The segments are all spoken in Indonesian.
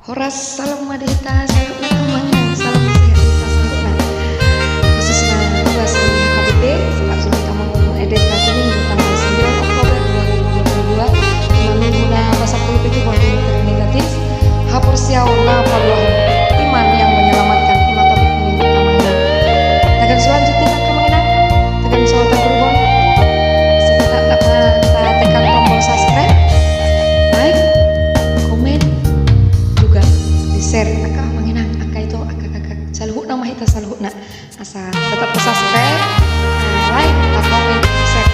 Horas salam madita salam utamanya salam sehat kita sambutlah khususnya tugas KBP sebab sudah kamu edit kali ini tanggal 9 Oktober 2022 mengguna bahasa politik yang negatif hapur siauna Allah iman yang menyelamatkan iman topik ini utamanya tekan selanjutnya akan mengenang tekan soal berhubung kita dapat tekan tombol subscribe like komen juga di share akak mengenang akak itu akak saluhut nama kita saluhut nak asa tetap subscribe like komen share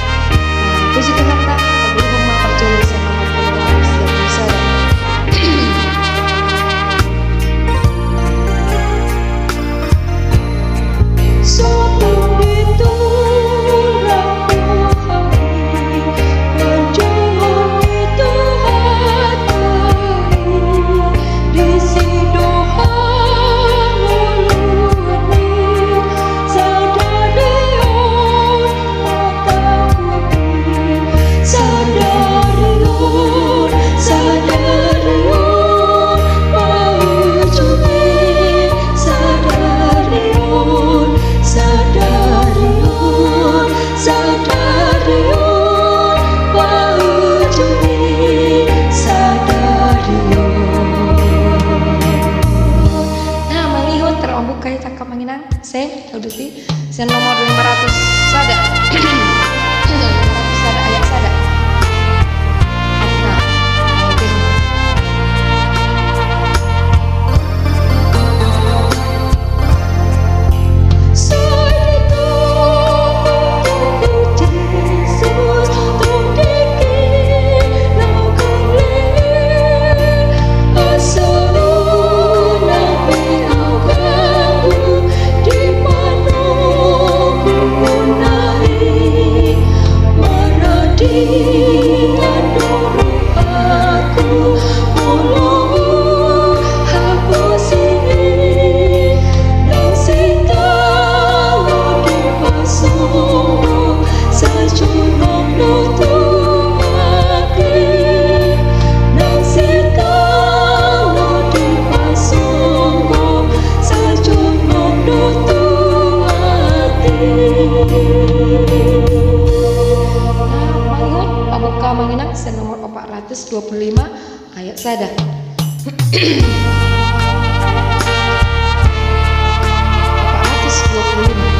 puji Tuhan tak berhubung percaya sama followers yang bisa saya audisi sen nomor 500 sada 500 sada ayak sada mengenang sen nomor 425 ayat sada 425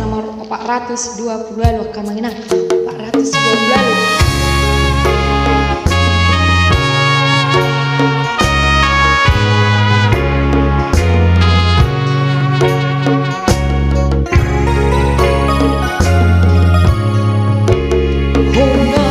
nomor 420 lo kamanginang 420 Terima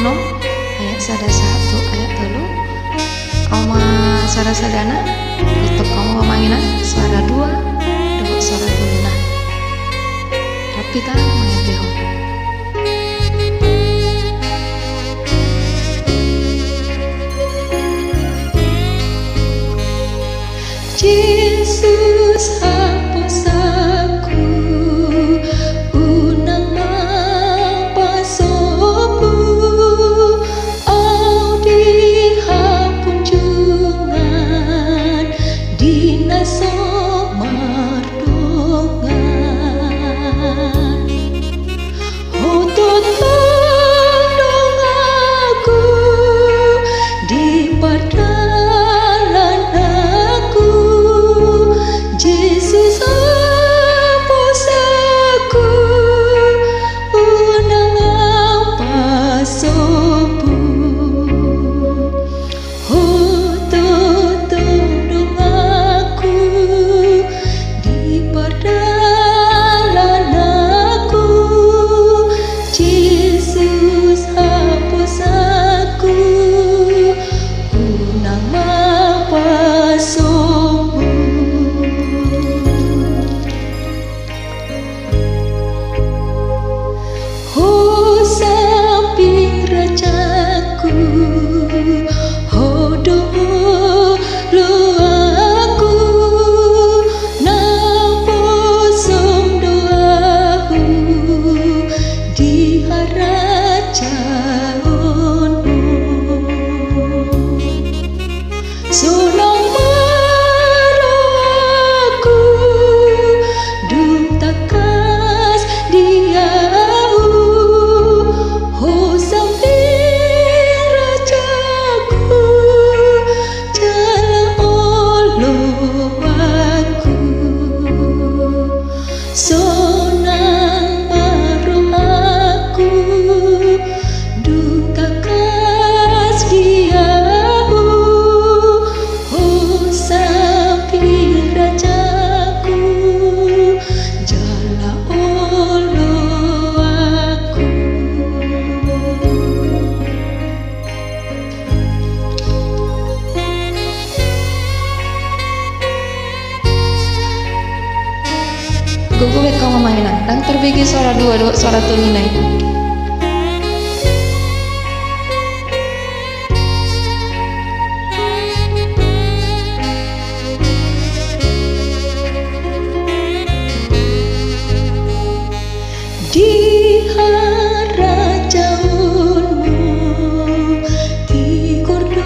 6 ayat 1 ayat 3 kamu suara sadana untuk kamu memanginan suara 2 dengan suara 3 nah tapi tak mengeteho Yesus hapus aku unang mapasopu au dihapun jungan dinaso mardongan hototong dong aku di padalan aku Yesus hapus aku unang pasopu hototong dong aku di padalan aku Yesus hapus aku unang pasopu Oh samping rajaku hodoh lo aku naposom doaku di harajaonmu Sunong maraku dum takas diau ho samping rajaku jala olo aku sonang maru aku dum takas diau ho samping rajaku jala olo aku Gugu kamu mainan dan terbagi suara 2 suara tunai di harajaonmu di kordo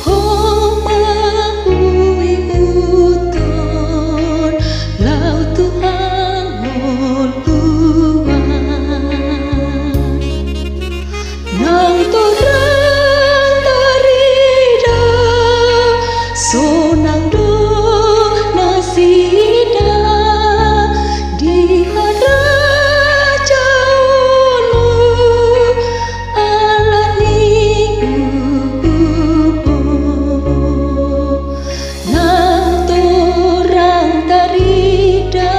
ho maui uton lau Tuhan ngoluan nang torang tarida sonang do nasida di harajaonmu alani ubo nang torang tarida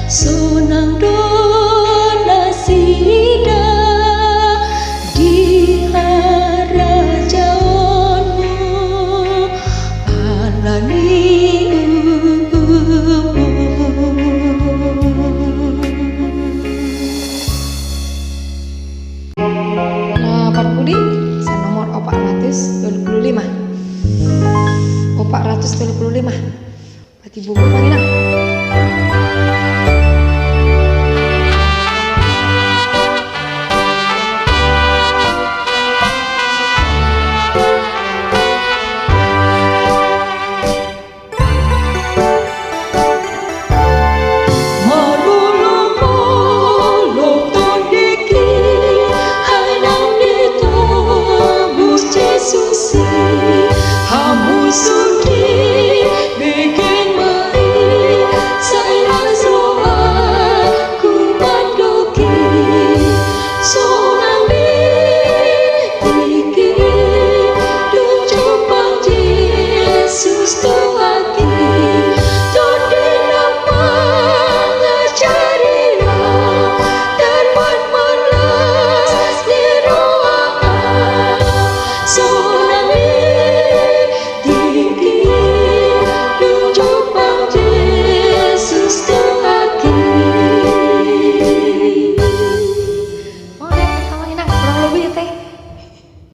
sonang do nasida di harajaonmu alani Nah, Pak Budi, nomor 435. 435. Berarti buku mana?